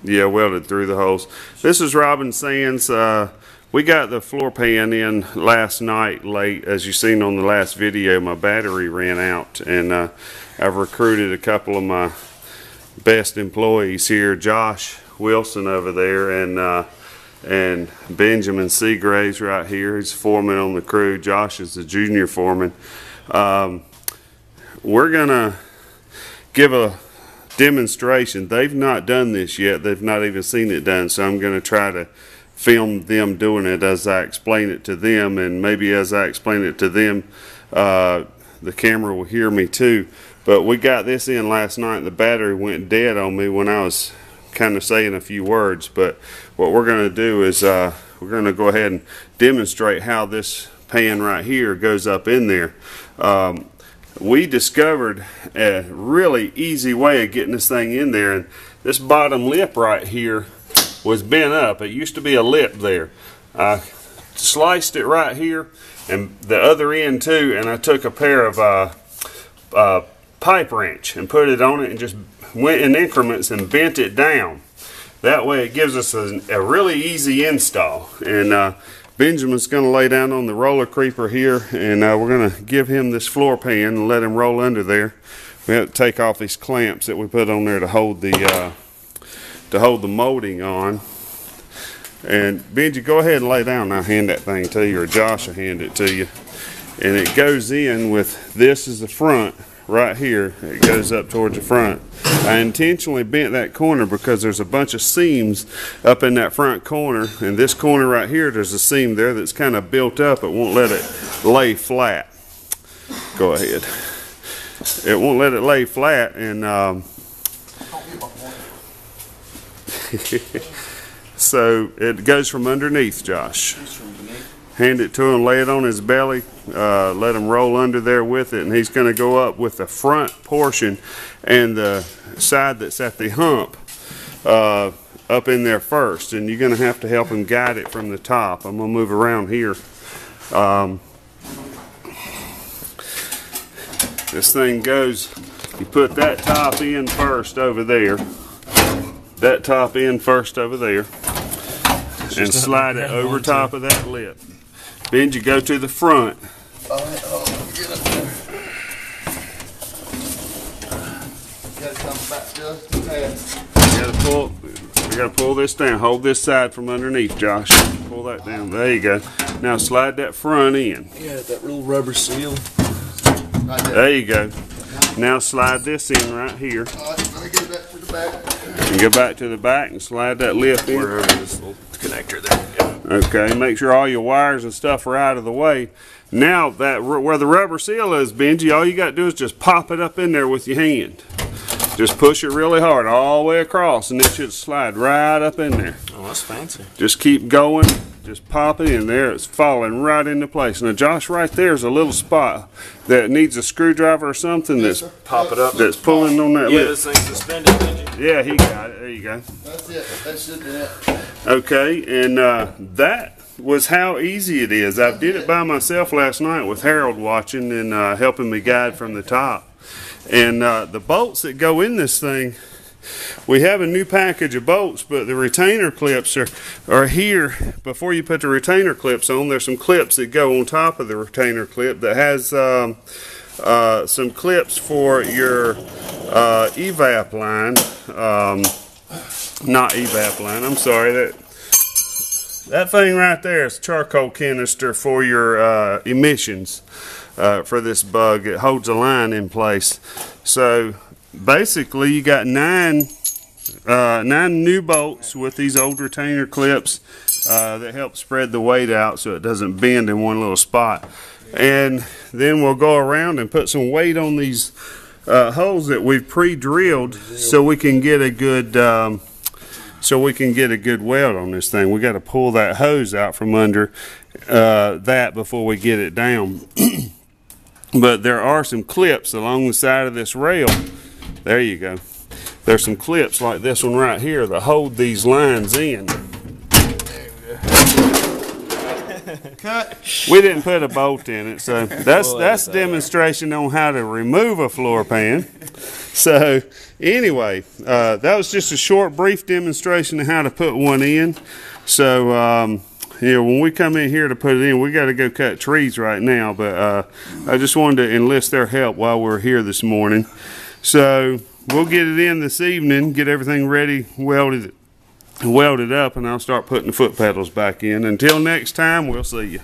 Yeah, welded through the holes. This is Robin Sands. We got the floor pan in last night late. As you seen on the last video, my battery ran out, and I've recruited a couple of my best employees here, Josh Wilson over there, and Benjamin Seagraves right here. He's foreman on the crew. Josh is the junior foreman. We're gonna give a demonstration. They've not done this yet. They've not even seen it done, so I'm going to try to film them doing it as I explain it to them, and maybe as I explain it to them, the camera will hear me too. But we got this in last night, and the battery went dead on me when I was kind of saying a few words. But what we're going to do is we're going to go ahead and demonstrate how this pan right here goes up in there. We discovered a really easy way of getting this thing in there, and this bottom lip right here was bent up. It used to be a lip there. I sliced it right here and the other end too, and I took a pair of pipe wrench and put it on it and just went in increments and bent it down. That way it gives us a really easy install. And Benjamin's going to lay down on the roller creeper here, and we're going to give him this floor pan and let him roll under there. We have to take off these clamps that we put on there to hold the molding on. And Benji, go ahead and lay down. I'll hand that thing to you, or Josh will hand it to you. And it goes in with, this is the front right here. It goes up towards the front. I intentionally bent that corner because there's a bunch of seams up in that front corner, and this corner right here, there's a seam there that's kind of built up. It won't let it lay flat. Go ahead. It won't let it lay flat, and so it goes from underneath, Josh. Hand it to him, lay it on his belly, let him roll under there with it, and he's going to go up with the front portion and the side that's at the hump up in there first, and you're going to have to help him guide it from the top. I'm going to move around here. This thing goes, you put that top in first over there, that top in first over there, and slide it over top of that lip. Benji, go to the front. Get up there. You gotta come back just a tad. We gotta pull this down. Hold this side from underneath, Josh. Pull that down. There you go. Now slide that front in. Yeah, that little rubber seal. Right there you go. Now slide this in right here. Alright, let me get back to the back. And go back to the back and slide that lip in. Wherever this little connector there. Yeah. Okay, make sure all your wires and stuff are out of the way. Now, that where the rubber seal is, Benji, all you got to do is just pop it up in there with your hand. Just push it really hard all the way across, and it should slide right up in there. Oh, that's fancy. Just keep going. Just pop it in there. It's falling right into place. Now, Josh, right there is a little spot that needs a screwdriver or something that's pop it up. That's pulling on that lip. This thing's suspended, Benji. Yeah, he got it. There you go. That's it. That should be it. Okay, and that was how easy it is. I did it by myself last night with Harold watching and helping me guide from the top. And the bolts that go in this thing, we have a new package of bolts, but the retainer clips are here. Before you put the retainer clips on, there's some clips that go on top of the retainer clip that has some clips for your evap line. Not evap line, I'm sorry. That thing right there is charcoal canister for your emissions for this bug. It holds a line in place. So basically you got nine new bolts with these old retainer clips that help spread the weight out so it doesn't bend in one little spot. And then we'll go around and put some weight on these holes that we've pre-drilled so we can get a good weld on this thing. We got to pull that hose out from under that before we get it down. But there are some clips along the side of this rail. There you go. There's some clips like this one right here that hold these lines in. Cut. We didn't put a bolt in it, so that's a demonstration on how to remove a floor pan. So anyway, that was just a short, brief demonstration of how to put one in. So when we come in here to put it in, we got to go cut trees right now. But I just wanted to enlist their help while we're here this morning. So we'll get it in this evening, get everything ready, welded up, and I'll start putting the foot pedals back in. Until next time, we'll see you.